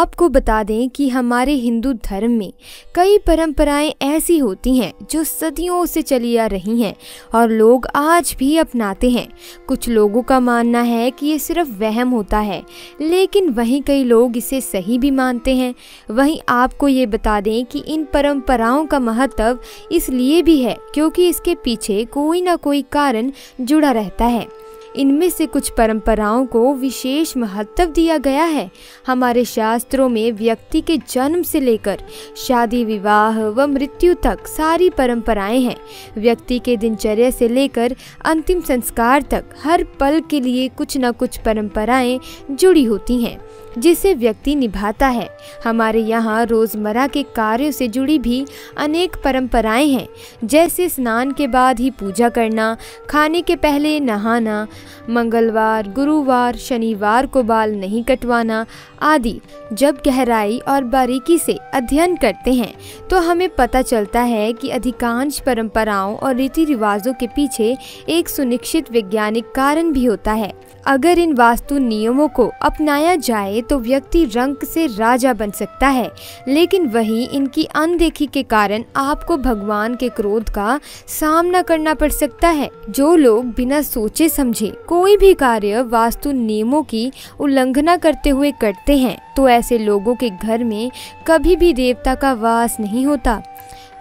आपको बता दें कि हमारे हिंदू धर्म में कई परंपराएं ऐसी होती हैं जो सदियों से चली आ रही हैं और लोग आज भी अपनाते हैं। कुछ लोगों का मानना है कि ये सिर्फ वहम होता है, लेकिन वहीं कई लोग इसे सही भी मानते हैं। वहीं आपको ये बता दें कि इन परंपराओं का महत्व इसलिए भी है क्योंकि इसके पीछे कोई ना कोई कारण जुड़ा रहता है। इनमें से कुछ परंपराओं को विशेष महत्व दिया गया है। हमारे शास्त्रों में व्यक्ति के जन्म से लेकर शादी, विवाह व मृत्यु तक सारी परंपराएं हैं। व्यक्ति के दिनचर्या से लेकर अंतिम संस्कार तक हर पल के लिए कुछ न कुछ परंपराएं जुड़ी होती हैं जिसे व्यक्ति निभाता है। हमारे यहाँ रोज़मर्रा के कार्यों से जुड़ी भी अनेक परंपराएं हैं, जैसे स्नान के बाद ही पूजा करना, खाने के पहले नहाना, मंगलवार, गुरुवार, शनिवार को बाल नहीं कटवाना आदि। जब गहराई और बारीकी से अध्ययन करते हैं तो हमें पता चलता है कि अधिकांश परंपराओं और रीति रिवाजों के पीछे एक सुनिश्चित वैज्ञानिक कारण भी होता है। अगर इन वास्तु नियमों को अपनाया जाए तो व्यक्ति रंग से राजा बन सकता है, लेकिन वहीं इनकी अनदेखी के कारण आपको भगवान के क्रोध का सामना करना पड़ सकता है। जो लोग बिना सोचे समझे कोई भी कार्य वास्तु नियमों की उल्लंघना करते हुए करते हैं तो ऐसे लोगों के घर में कभी भी देवता का वास नहीं होता।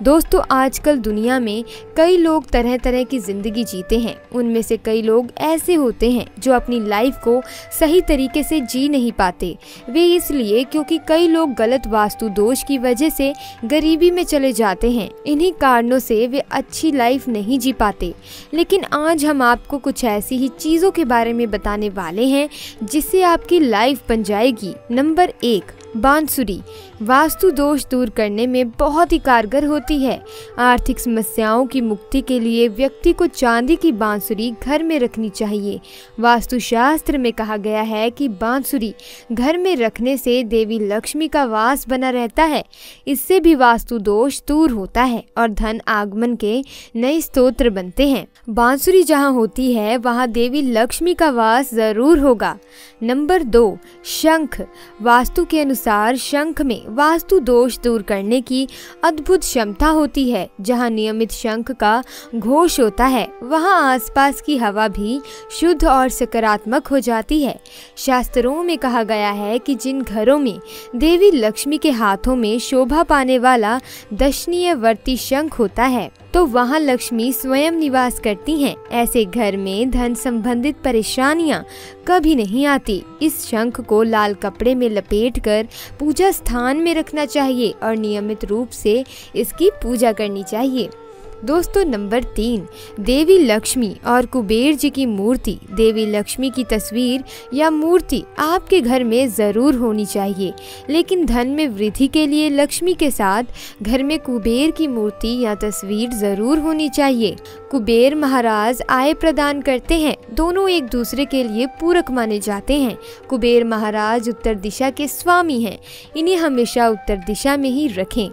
दोस्तों, आजकल दुनिया में कई लोग तरह तरह की ज़िंदगी जीते हैं। उनमें से कई लोग ऐसे होते हैं जो अपनी लाइफ को सही तरीके से जी नहीं पाते। वे इसलिए क्योंकि कई लोग गलत वास्तु दोष की वजह से गरीबी में चले जाते हैं। इन्हीं कारणों से वे अच्छी लाइफ नहीं जी पाते। लेकिन आज हम आपको कुछ ऐसी ही चीज़ों के बारे में बताने वाले हैं जिससे आपकी लाइफ बन जाएगी। नंबर 1, बांसुरी वास्तु दोष दूर करने में बहुत ही कारगर होती है। आर्थिक समस्याओं की मुक्ति के लिए व्यक्ति को चांदी की बांसुरी घर में रखनी चाहिए। वास्तुशास्त्र में कहा गया है कि बांसुरी घर में रखने से देवी लक्ष्मी का वास बना रहता है। इससे भी वास्तु दोष दूर होता है और धन आगमन के नए स्रोत बनते हैं। बांसुरी जहाँ होती है वहाँ देवी लक्ष्मी का वास जरूर होगा। नंबर 2, शंख वास्तु के अनुसार शंख में वास्तु दोष दूर करने की अद्भुत क्षमता होती है। जहाँ नियमित शंख का घोष होता है वहाँ आसपास की हवा भी शुद्ध और सकारात्मक हो जाती है। शास्त्रों में कहा गया है कि जिन घरों में देवी लक्ष्मी के हाथों में शोभा पाने वाला दक्षिणीय वर्ती शंख होता है तो वहाँ लक्ष्मी स्वयं निवास करती हैं। ऐसे घर में धन संबंधित परेशानियाँ कभी नहीं आती। इस शंख को लाल कपड़े में लपेटकर पूजा स्थान में रखना चाहिए और नियमित रूप से इसकी पूजा करनी चाहिए। दोस्तों, नंबर 3, देवी लक्ष्मी और कुबेर जी की मूर्ति। देवी लक्ष्मी की तस्वीर या मूर्ति आपके घर में ज़रूर होनी चाहिए, लेकिन धन में वृद्धि के लिए लक्ष्मी के साथ घर में कुबेर की मूर्ति या तस्वीर ज़रूर होनी चाहिए। कुबेर महाराज आय प्रदान करते हैं। दोनों एक दूसरे के लिए पूरक माने जाते हैं। कुबेर महाराज उत्तर दिशा के स्वामी हैं। इन्हें हमेशा उत्तर दिशा में ही रखें।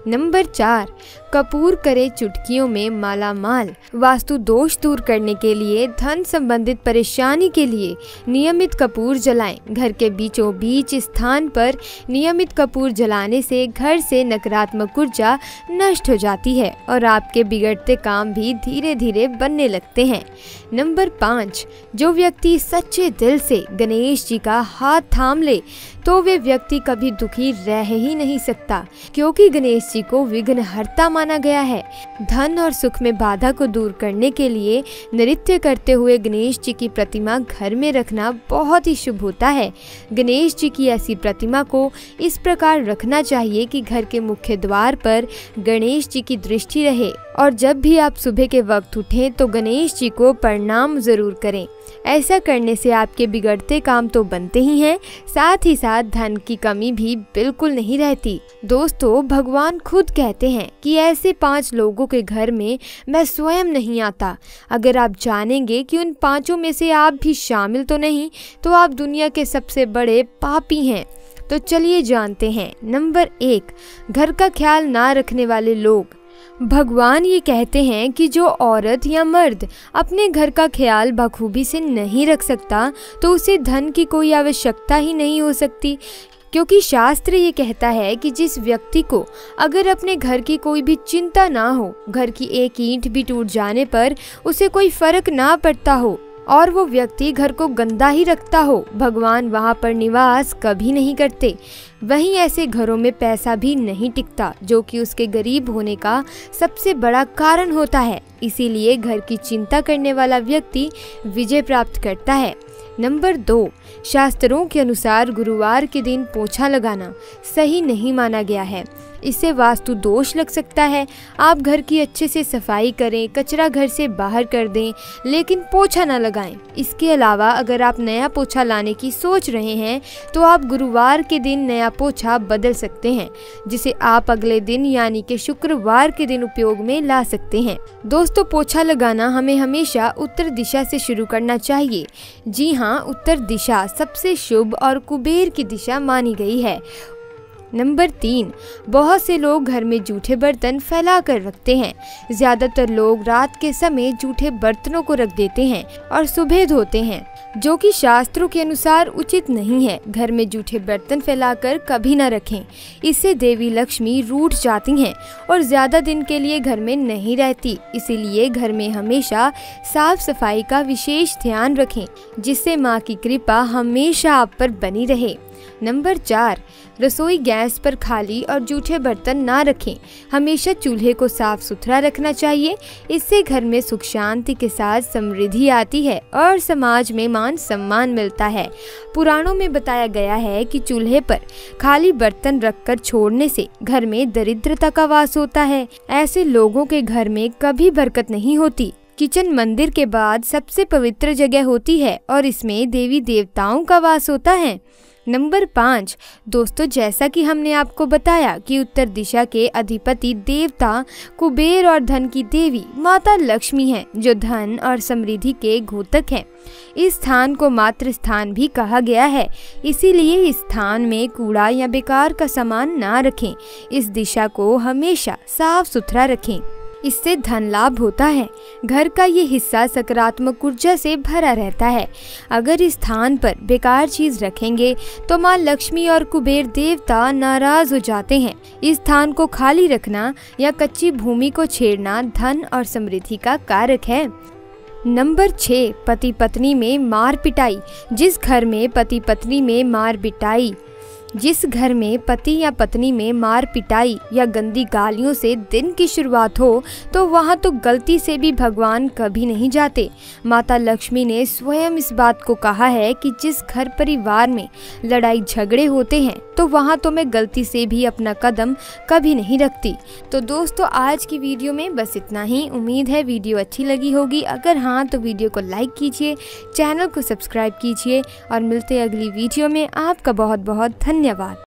नंबर 4, कपूर करे चुटकियों में माला माल। वास्तु दोष दूर करने के लिए धन संबंधित परेशानी के लिए नियमित कपूर जलाएं। घर के बीचों बीच स्थान पर नियमित कपूर जलाने से घर से नकारात्मक ऊर्जा नष्ट हो जाती है और आपके बिगड़ते काम भी धीरे धीरे बनने लगते हैं। नंबर 5, जो व्यक्ति सच्चे दिल से गणेश जी का हाथ थाम ले तो वे व्यक्ति कभी दुखी रह ही नहीं सकता, क्योंकि गणेश जी को विघ्नहर्ता माना गया है। धन और सुख में बाधा को दूर करने के लिए नृत्य करते हुए गणेश जी की प्रतिमा घर में रखना बहुत ही शुभ होता है। गणेश जी की ऐसी प्रतिमा को इस प्रकार रखना चाहिए कि घर के मुख्य द्वार पर गणेश जी की दृष्टि रहे और जब भी आप सुबह के वक्त उठें तो गणेश जी को प्रणाम जरूर करें। ऐसा करने से आपके बिगड़ते काम तो बनते ही हैं, साथ ही साथ धन की कमी भी बिल्कुल नहीं रहती। दोस्तों, भगवान खुद कहते हैं कि ऐसे 5 लोगों के घर में मैं स्वयं नहीं आता। अगर आप जानेंगे कि उन 5 में से आप भी शामिल तो नहीं, तो आप दुनिया के सबसे बड़े पापी हैं। तो चलिए जानते हैं। नंबर 1, घर का ख्याल ना रखने वाले लोग। भगवान ये कहते हैं कि जो औरत या मर्द अपने घर का ख्याल बखूबी से नहीं रख सकता तो उसे धन की कोई आवश्यकता ही नहीं हो सकती। क्योंकि शास्त्र ये कहता है कि जिस व्यक्ति को अगर अपने घर की कोई भी चिंता ना हो, घर की एक ईंट भी टूट जाने पर उसे कोई फर्क ना पड़ता हो और वो व्यक्ति घर को गंदा ही रखता हो, भगवान वहाँ पर निवास कभी नहीं करते। वहीं ऐसे घरों में पैसा भी नहीं टिकता, जो कि उसके गरीब होने का सबसे बड़ा कारण होता है। इसीलिए घर की चिंता करने वाला व्यक्ति विजय प्राप्त करता है। नंबर 2, शास्त्रों के अनुसार गुरुवार के दिन पोछा लगाना सही नहीं माना गया है। इससे वास्तु दोष लग सकता है। आप घर की अच्छे से सफाई करें, कचरा घर से बाहर कर दें, लेकिन पोछा ना लगाएं। इसके अलावा अगर आप नया पोछा लाने की सोच रहे हैं तो आप गुरुवार के दिन नया पोछा बदल सकते हैं, जिसे आप अगले दिन यानी कि शुक्रवार के दिन उपयोग में ला सकते हैं। दोस्तों, पोछा लगाना हमें हमेशा उत्तर दिशा से शुरू करना चाहिए। जी हाँ, उत्तर दिशा सबसे शुभ और कुबेर की दिशा मानी गई है। नंबर 3, बहुत से लोग घर में जूठे बर्तन फैला कर रखते हैं। ज़्यादातर लोग रात के समय जूठे बर्तनों को रख देते हैं और सुबह धोते हैं, जो कि शास्त्रों के अनुसार उचित नहीं है। घर में जूठे बर्तन फैलाकर कभी न रखें। इससे देवी लक्ष्मी रूठ जाती हैं और ज़्यादा दिन के लिए घर में नहीं रहती। इसीलिए घर में हमेशा साफ सफाई का विशेष ध्यान रखें, जिससे माँ की कृपा हमेशा आप पर बनी रहे। नंबर 4, रसोई गैस पर खाली और जूठे बर्तन ना रखें। हमेशा चूल्हे को साफ सुथरा रखना चाहिए। इससे घर में सुख शांति के साथ समृद्धि आती है और समाज में मान सम्मान मिलता है। पुराणों में बताया गया है कि चूल्हे पर खाली बर्तन रखकर छोड़ने से घर में दरिद्रता का वास होता है। ऐसे लोगों के घर में कभी बरकत नहीं होती। किचन मंदिर के बाद सबसे पवित्र जगह होती है और इसमें देवी देवताओं का वास होता है। नंबर 5, दोस्तों, जैसा कि हमने आपको बताया कि उत्तर दिशा के अधिपति देवता कुबेर और धन की देवी माता लक्ष्मी हैं, जो धन और समृद्धि के घोतक हैं। इस स्थान को मातृ स्थान भी कहा गया है। इसीलिए इस स्थान में कूड़ा या बेकार का सामान ना रखें। इस दिशा को हमेशा साफ सुथरा रखें। इससे धन लाभ होता है। घर का ये हिस्सा सकारात्मक ऊर्जा से भरा रहता है। अगर इस स्थान पर बेकार चीज रखेंगे तो माँ लक्ष्मी और कुबेर देवता नाराज हो जाते हैं। इस स्थान को खाली रखना या कच्ची भूमि को छेड़ना धन और समृद्धि का कारक है। नंबर 6, पति पत्नी में मार पिटाई। जिस घर में पति पत्नी में मार पिटाई जिस घर में पति या पत्नी में मार पिटाई या गंदी गालियों से दिन की शुरुआत हो तो वहाँ तो गलती से भी भगवान कभी नहीं जाते। माता लक्ष्मी ने स्वयं इस बात को कहा है कि जिस घर परिवार में लड़ाई झगड़े होते हैं तो वहाँ तो मैं गलती से भी अपना कदम कभी नहीं रखती। तो दोस्तों, आज की वीडियो में बस इतना ही। उम्मीद है वीडियो अच्छी लगी होगी। अगर हाँ तो वीडियो को लाइक कीजिए, चैनल को सब्सक्राइब कीजिए और मिलते हैं अगली वीडियो में। आपका बहुत बहुत धन्यवाद।